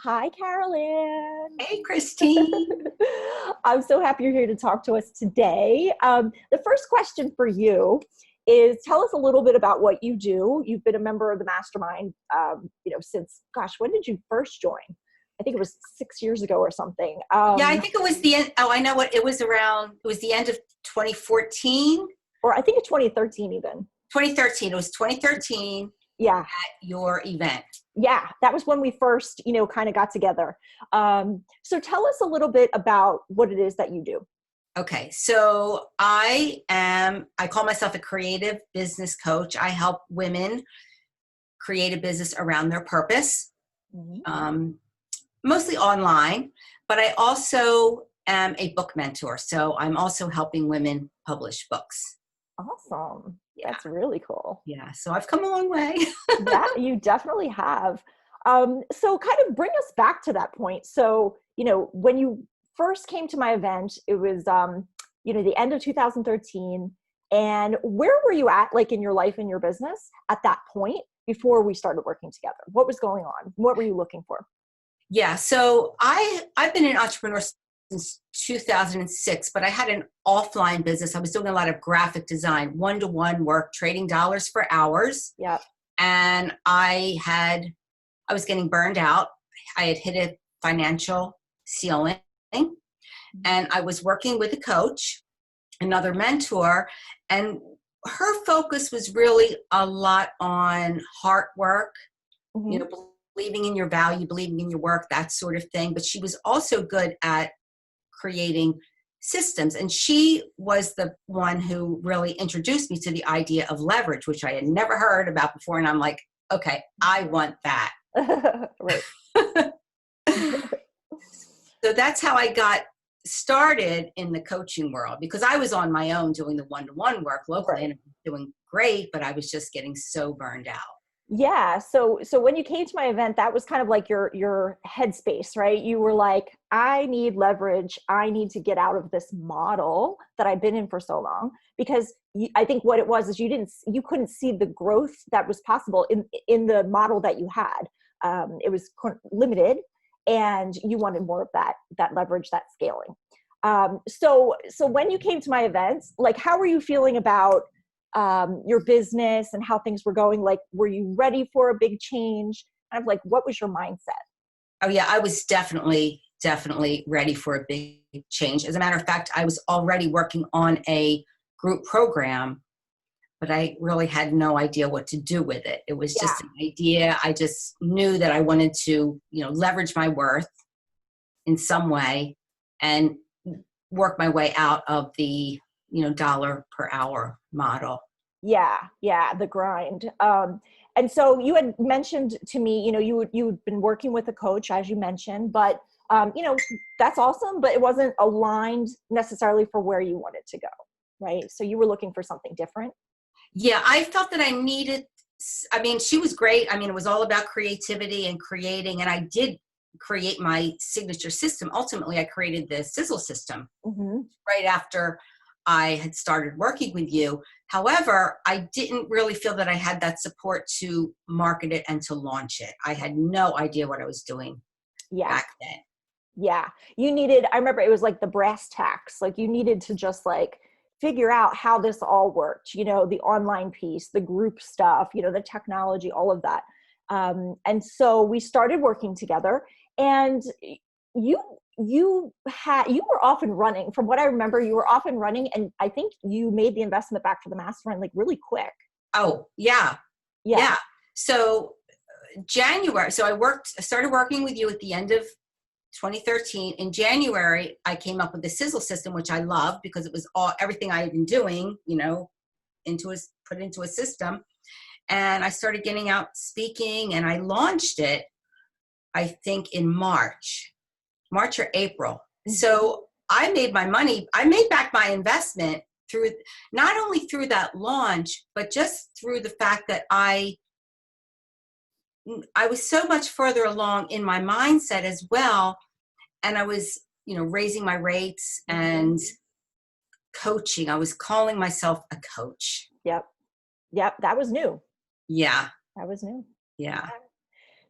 Hi, Carol Ann. Hey, Christine. I'm so happy you're here to talk to us today. The first question for you is tell us a little bit about what you do. You've been a member of the Mastermind, since, gosh, when did you first join? I think it was 6 years ago or something. Yeah, I think it was the end. Oh, I know what it was around. It was the end of 2014, Or I think it's 2013 even. 2013. It was 2013 Yeah. at your event. Yeah, that was when we first, kind of got together. So tell us a little bit about what it is that you do. Okay, so I call myself a creative business coach. I help women create a business around their purpose, Mhm. mostly online, but I also am a book mentor. So I'm also helping women publish books. Awesome. Yeah, That's really cool. yeah. So I've come a long way. Yeah, you definitely have. So kind of bring us back to that point. So, when you first came to my event, it was, the end of 2013. And where were you at, like in your life and your business at that point before we started working together? What was going on? What were you looking for? Yeah, so I've been an entrepreneur since 2006, but I had an offline business. I was doing a lot of graphic design, one-to-one work, trading dollars for hours, Yeah. and I was getting burned out. I had hit a financial ceiling, and I was working with a coach, another mentor, and her focus was really a lot on heart work, you Hmm. know, believing in your value, believing in your work, that sort of thing. But she was also good at creating systems. And she was the one who really introduced me to the idea of leverage, which I had never heard about before. And I'm like, okay, I want that. Right. So that's how I got started in the coaching world, because I was on my own doing the one-to-one work locally Right. and doing great, but I was just getting so burned out. Yeah. So when you came to my event, that was kind of like your headspace, right? You were like, I need leverage. I need to get out of this model that I've been in for so long. Because I think what it was is you couldn't see the growth that was possible in the model that you had. It was limited, and you wanted more of that leverage, that scaling. So when you came to my event, like, how were you feeling about your business and how things were going? Like, were you ready for a big change? Kind of like, what was your mindset? Oh yeah, I was definitely ready for a big change. As a matter of fact, I was already working on a group program, but I really had no idea what to do with it. It was Yeah. just an idea. I just knew that I wanted to, leverage my worth in some way and work my way out of the, dollar per hour model. Yeah, the grind. And so you had mentioned to me, you'd been working with a coach, as you mentioned, but that's awesome, but it wasn't aligned necessarily for where you wanted to go, right? So you were looking for something different. Yeah, I felt that I needed, I mean, she was great. I mean, it was all about creativity and creating, and I did create my signature system. Ultimately, I created the sizzle system Hmm. right after I had started working with you. However, I didn't really feel that I had that support to market it and to launch it. I had no idea what I was doing Yeah. back then. Yeah. I remember it was like the brass tacks. Like, you needed to just like figure out how this all worked, the online piece, the group stuff, the technology, all of that. And so we started working together, and you, you were off and running. From what I remember, you were off and running. And I think you made the investment back for the mastermind, like, really quick. Oh, yeah. Yeah. Yeah. So January, so I started working with you at the end of 2013. In January, I came up with the sizzle system, which I loved because it was everything I had been doing, put into a system. And I started getting out speaking, and I launched it, I think in March or April. Mhm. So I made my money. I made back my investment through, not only through that launch, but just through the fact that I was so much further along in my mindset as well. And I was, raising my rates Mhm. and coaching. I was calling myself a coach. Yep. Yep. That was new. Yeah. That was new. Yeah.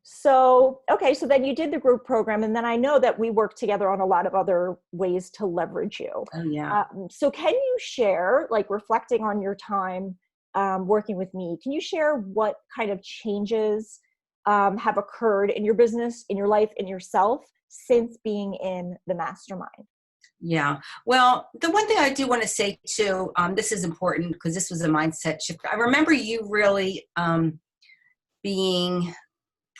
So, okay, so then you did the group program, and then I know that we worked together on a lot of other ways to leverage you. Oh yeah. So can you share, like reflecting on your time working with me, can you share what kind of changes have occurred in your business, in your life, in yourself since being in the mastermind? Yeah. Well, the one thing I do want to say too, this is important because this was a mindset shift. I remember you really being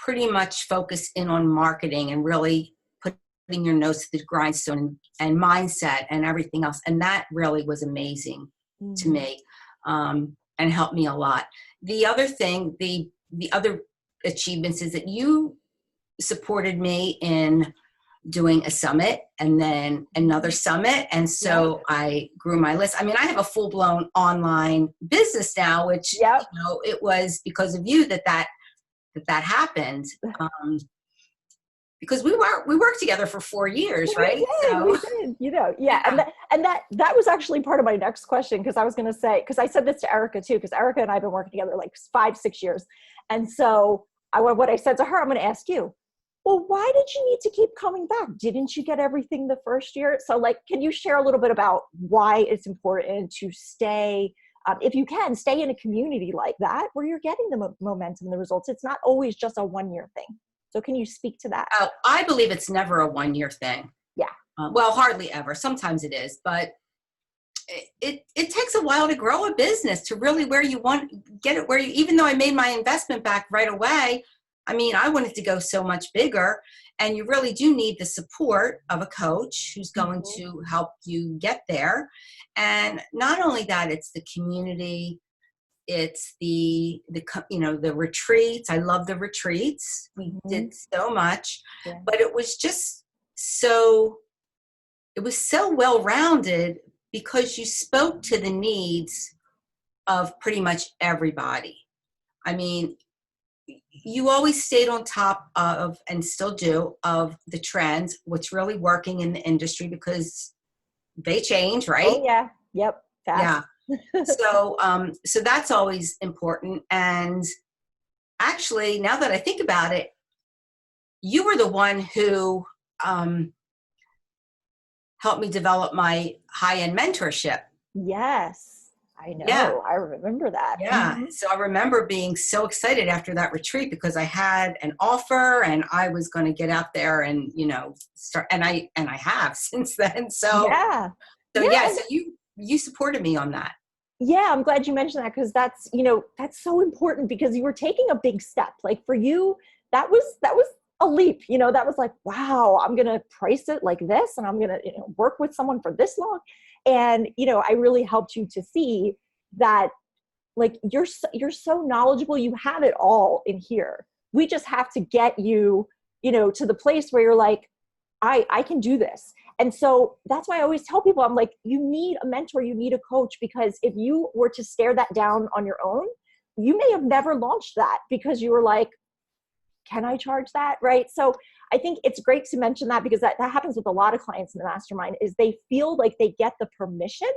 pretty much focused in on marketing and really putting your nose to the grindstone and mindset and everything else. And that really was amazing to Mhm. me, and helped me a lot. The other thing, the other achievements is that you supported me in doing a summit and then another summit. And Yep. so I grew my list. I mean, I have a full blown online business now, which, Yep. it was because of you that happened. Because we worked together for 4 years, We right? did, So we did, yeah, yeah. and that was actually part of my next question, because I was going to say, because I said this to Erica too, because Erica and I have been working together like 5-6 years, and so what I said to her, I'm going to ask you. Well, why did you need to keep coming back? Didn't you get everything the first year? So, like, can you share a little bit about why it's important to stay, if you can, stay in a community like that where you're getting the momentum and the results? It's not always just a 1 year thing. So, can you speak to that? I believe it's never a 1 year thing. Yeah. Well, hardly ever. Sometimes it is, but it takes a while to grow a business to really where you want get it where you. Even though I made my investment back right away, I mean, I wanted to go so much bigger, and you really do need the support of a coach who's going Mhm. to help you get there. And not only that, it's the community. It's the retreats. I love the retreats. We did Mhm. so much, Yeah. but so it was so well rounded because you spoke to the needs of pretty much everybody. I mean, you always stayed on top of, and still do, of the trends, what's really working in the industry because they change, Oh right? yeah. Yep. Yeah. Fast. So that's always important. And actually, now that I think about it, you were the one who um, helped me develop my high-end mentorship. Yes. I Yeah. know. I remember that. Yeah. Mhm. So I remember being so excited after that retreat because I had an offer and I was going to get out there and, start, and I have since then. So Yeah. so Yeah. yeah, And so you supported me on that. yeah, I'm glad you mentioned that, because that's so important, because you were taking a big step. Like for you, that was a leap. That was like, wow, I'm gonna price it like this, and I'm gonna work with someone for this long, and I really helped you to see that, like, you're so knowledgeable. You have it all in here. We just have to get you, to the place where you're like, I can do this. And so that's why I always tell people, I'm like, you need a mentor, you need a coach, because if you were to stare that down on your own, you may have never launched that because you were like, can I charge that? Right. So I think it's great to mention that, because that happens with a lot of clients in the mastermind, is they feel like they get the permission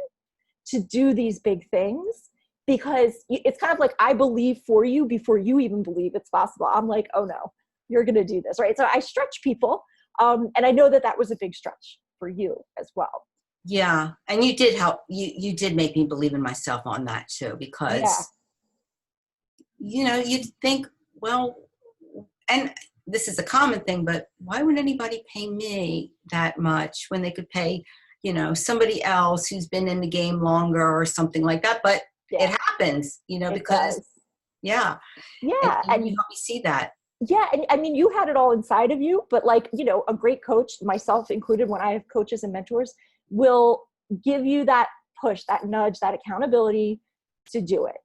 to do these big things, because it's kind of like, I believe for you before you even believe it's possible. I'm like, oh no, you're going to do this. Right. So I stretch people. And I know that was a big stretch for you as well. Yeah. And you did help you did make me believe in myself on that too, Yeah. because you'd think, well, and this is a common thing, but why would anybody pay me that much when they could pay, somebody else who's been in the game longer or something like that? But it Yeah, happens, it because, does. yeah. And Yeah. you help me see that. Yeah. And I mean, you had it all inside of you, but like, a great coach, myself included, when I have coaches and mentors, will give you that push, that nudge, that accountability to do it.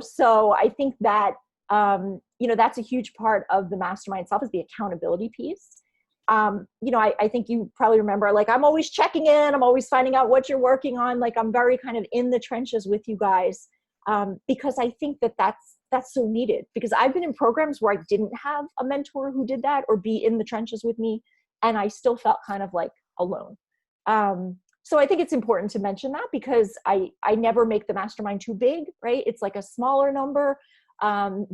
So I think that that's a huge part of the mastermind itself, is the accountability piece. I think you probably remember, like, I'm always checking in, I'm always finding out what you're working on, like I'm very kind of in the trenches with you guys, because I think that's so needed, because I've been in programs where I didn't have a mentor who did that or be in the trenches with me, and I still felt kind of like alone. So I think it's important to mention that, because I never make the mastermind too big, right? It's like a smaller number.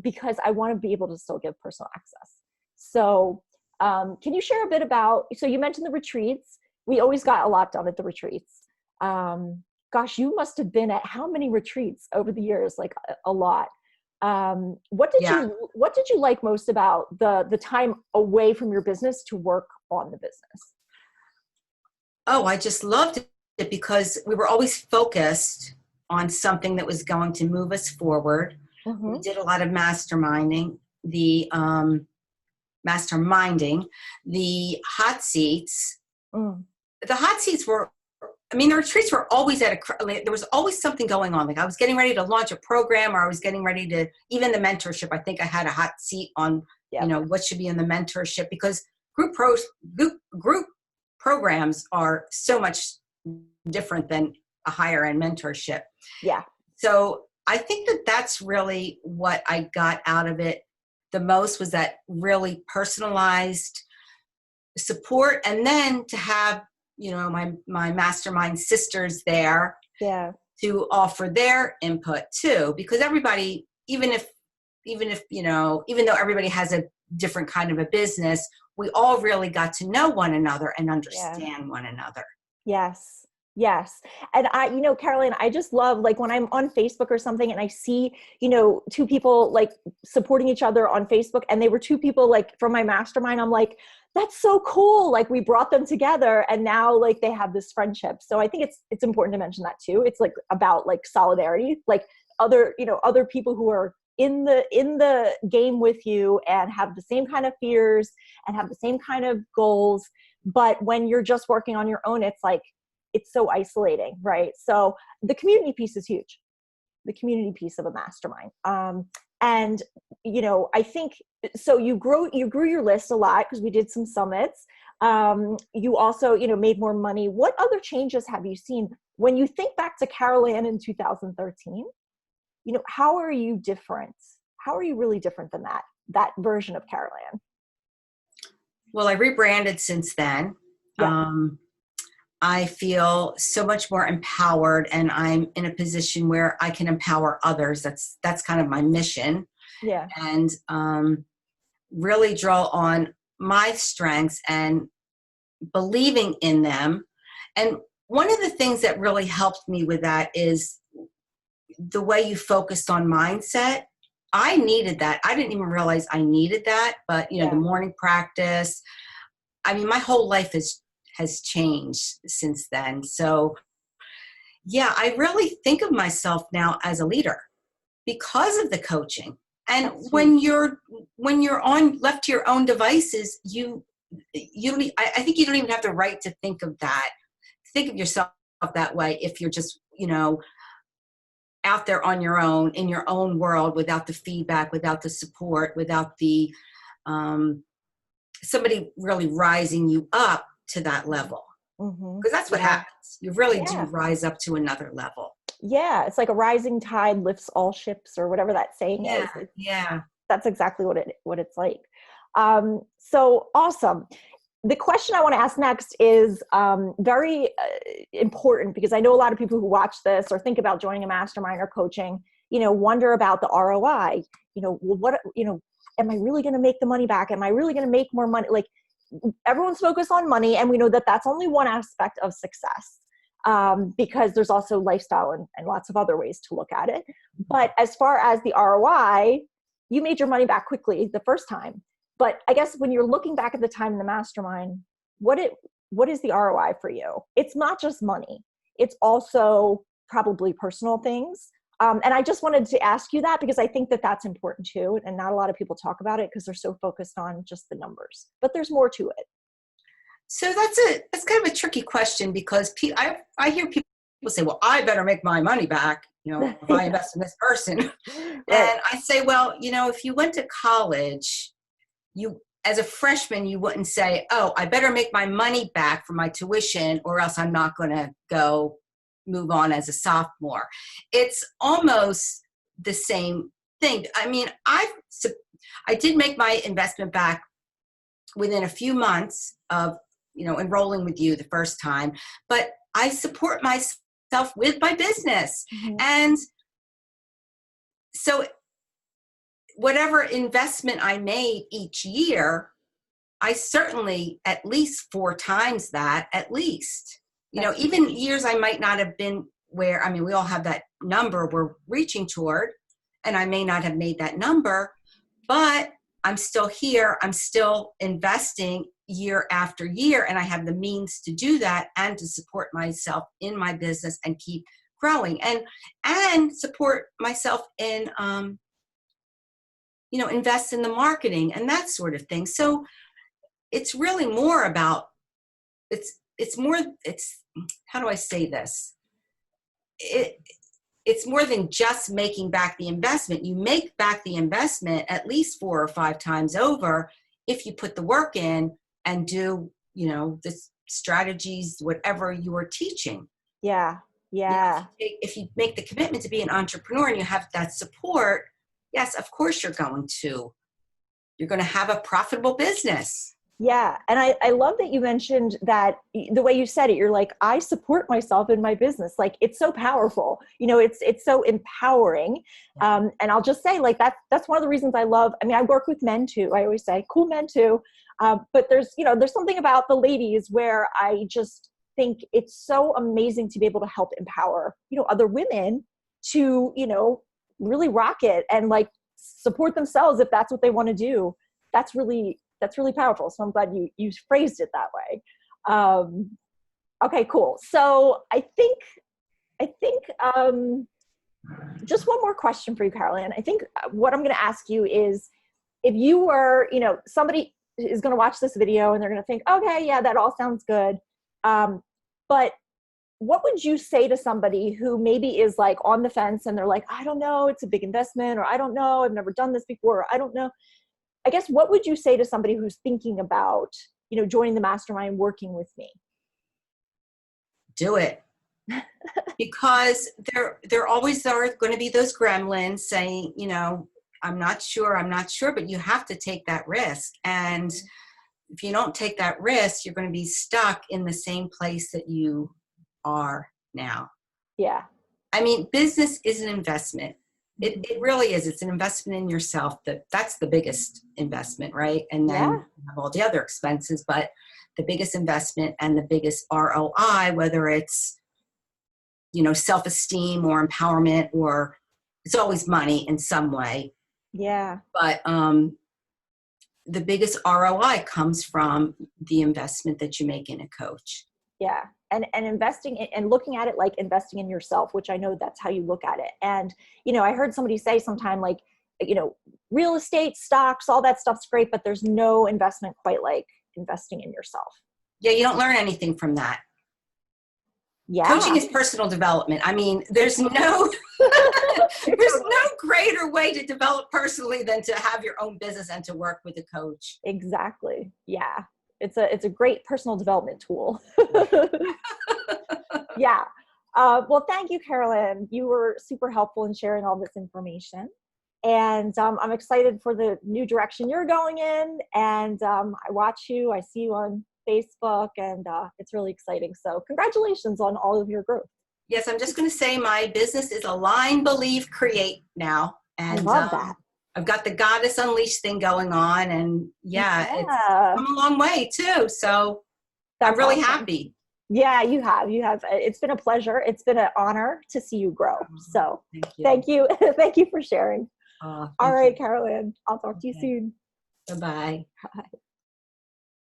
because I want to be able to still give personal access. So can you share a bit about, so you mentioned the retreats. We always got a lot done at the retreats. Gosh, you must have been at how many retreats over the years? Like a lot. What did you like most about the time away from your business to work on the business? Oh, I just loved it because we were always focused on something that was going to move us forward. Mm-hmm. We did a lot of masterminding, the hot seats. The hot seats were, I mean, the retreats were always there was always something going on. Like I was getting ready to launch a program, or I was getting ready to, even the mentorship. I think I had a hot seat on, what should be in the mentorship, because group programs are so much different than a higher end mentorship. Yeah. So I think that that's really what I got out of it the most, was that really personalized support. And then to have, my mastermind sisters there to offer their input too, because everybody, even though everybody has a different kind of a business, we all really got to know one another and understand one another. Yes. Yes. And Carol Ann, I just love, like, when I'm on Facebook or something and I see, two people like supporting each other on Facebook, and they were two people like from my mastermind. I'm like, that's so cool. Like, we brought them together and now like they have this friendship. So I think it's important to mention that too. It's like about like solidarity, like other people who are in the game with you and have the same kind of fears and have the same kind of goals. But when you're just working on your own, it's like, it's so isolating, right? So the community piece is huge, the community piece of a mastermind. And, I think, so you grew your list a lot because we did some summits. You also, made more money. What other changes have you seen when you think back to Carol Ann in 2013? How are you different? How are you really different than that version of Carol Ann? Well, I rebranded since then. Yeah. I feel so much more empowered, and I'm in a position where I can empower others. That's kind of my mission. Yeah. And really draw on my strengths and believing in them. And one of the things that really helped me with that is the way you focused on mindset. I needed that. I didn't even realize I needed that, but the morning practice, I mean, my whole life has changed since then. So I really think of myself now as a leader because of the coaching. And when you're on left to your own devices, I think you don't even have the right to think of that. Think of yourself that way if you're just, out there on your own, in your own world, without the feedback, without the support, without the somebody really rising you up to that level. Because that's what happens. You really do rise up to another level. Yeah, it's like a rising tide lifts all ships, or whatever that saying is. Yeah. That's exactly what it's like. So awesome. The question I want to ask next is very important, because I know a lot of people who watch this or think about joining a mastermind or coaching, wonder about the ROI. Am I really going to make the money back? Am I really going to make more money? Like, everyone's focused on money, and we know that that's only one aspect of success, because there's also lifestyle and lots of other ways to look at it. But as far as the ROI, you made your money back quickly the first time. But I guess when you're looking back at the time in the mastermind, what is the ROI for you? It's not just money. It's also probably personal things. And I just wanted to ask you that because I think that that's important too. And not a lot of people talk about it because they're so focused on just the numbers, but there's more to it. So that's kind of a tricky question, because I hear people say, well, I better make my money back, if I invest in this person. Right. And I say, well, if you went to college, as a freshman, you wouldn't say, oh, I better make my money back for my tuition, or else I'm not going to go move on as a sophomore. It's almost the same thing. I mean, I did make my investment back within a few months of, enrolling with you the first time, but I support myself with my business. Mm-hmm. And so whatever investment I made each year, I certainly at least 4 times that, at least. You know, even years I might not have been where, I mean, we all have that number we're reaching toward, and I may not have made that number, but I'm still here. I'm still investing year after year, and I have the means to do that and to support myself in my business and keep growing and support myself in, you know, invest in the marketing and that sort of thing. So it's really more about, it's how do I say this? It's more than just making back the investment. You make back the investment at least 4 or 5 times over if you put the work in and do, you know, the strategies, whatever you are teaching. Yeah. Yeah. You know, if you make the commitment to be an entrepreneur and you have that support, yes, of course you're going to have a profitable business. Yeah. And I love that you mentioned that the way you said it, you're like, I support myself in my business. Like, it's so powerful, you know, it's so empowering. And I'll just say, like, that's one of the reasons I love, I mean, I work with men too. I always say cool men too. But there's something about the ladies where I just think it's so amazing to be able to help empower, you know, other women to, you know, really rock it and like support themselves if that's what they want to do. That's really powerful. So I'm glad you phrased it that way. Okay, cool. So I think just one more question for you, Carol Ann. I think what I'm going to ask you is, if you were, you know, somebody is going to watch this video and they're going to think, okay, yeah, that all sounds good. But what would you say to somebody who maybe is like on the fence and they're like, I don't know, it's a big investment, or I don't know, I've never done this before, or I don't know. I guess, what would you say to somebody who's thinking about, you know, joining the mastermind, working with me? Do it. Because there always are going to be those gremlins saying, you know, I'm not sure, but you have to take that risk. And if you don't take that risk, you're going to be stuck in the same place that you are now. Yeah. I mean, business is an investment. It really is. It's an investment in yourself. That's the biggest investment, right? And then you have all the other expenses, but the biggest investment and the biggest ROI, whether it's, you know, self-esteem or empowerment, or it's always money in some way. Yeah. But the biggest ROI comes from the investment that you make in a coach. Yeah. And investing in, and looking at it like investing in yourself, which I know that's how you look at it. And, you know, I heard somebody say sometime, like, you know, real estate, stocks, all that stuff's great, but there's no investment quite like investing in yourself. Yeah. You don't learn anything from that. Yeah. Coaching is personal development. I mean, there's no greater way to develop personally than to have your own business and to work with a coach. Exactly. Yeah. It's a great personal development tool. Yeah. Well, thank you, Carol Ann. You were super helpful in sharing all this information. And I'm excited for the new direction you're going in. And I watch you, I see you on Facebook, and it's really exciting. So congratulations on all of your growth. Yes, I'm just going to say my business is Align, Believe, Create now. And I love that. I've got the Goddess Unleashed thing going on, and it's come a long way too. So I'm really happy. Yeah, you have. It's been a pleasure. It's been an honor to see you grow. So thank you. Thank you for sharing. All right, Carol Ann, I'll talk to you soon. Bye-bye. Bye.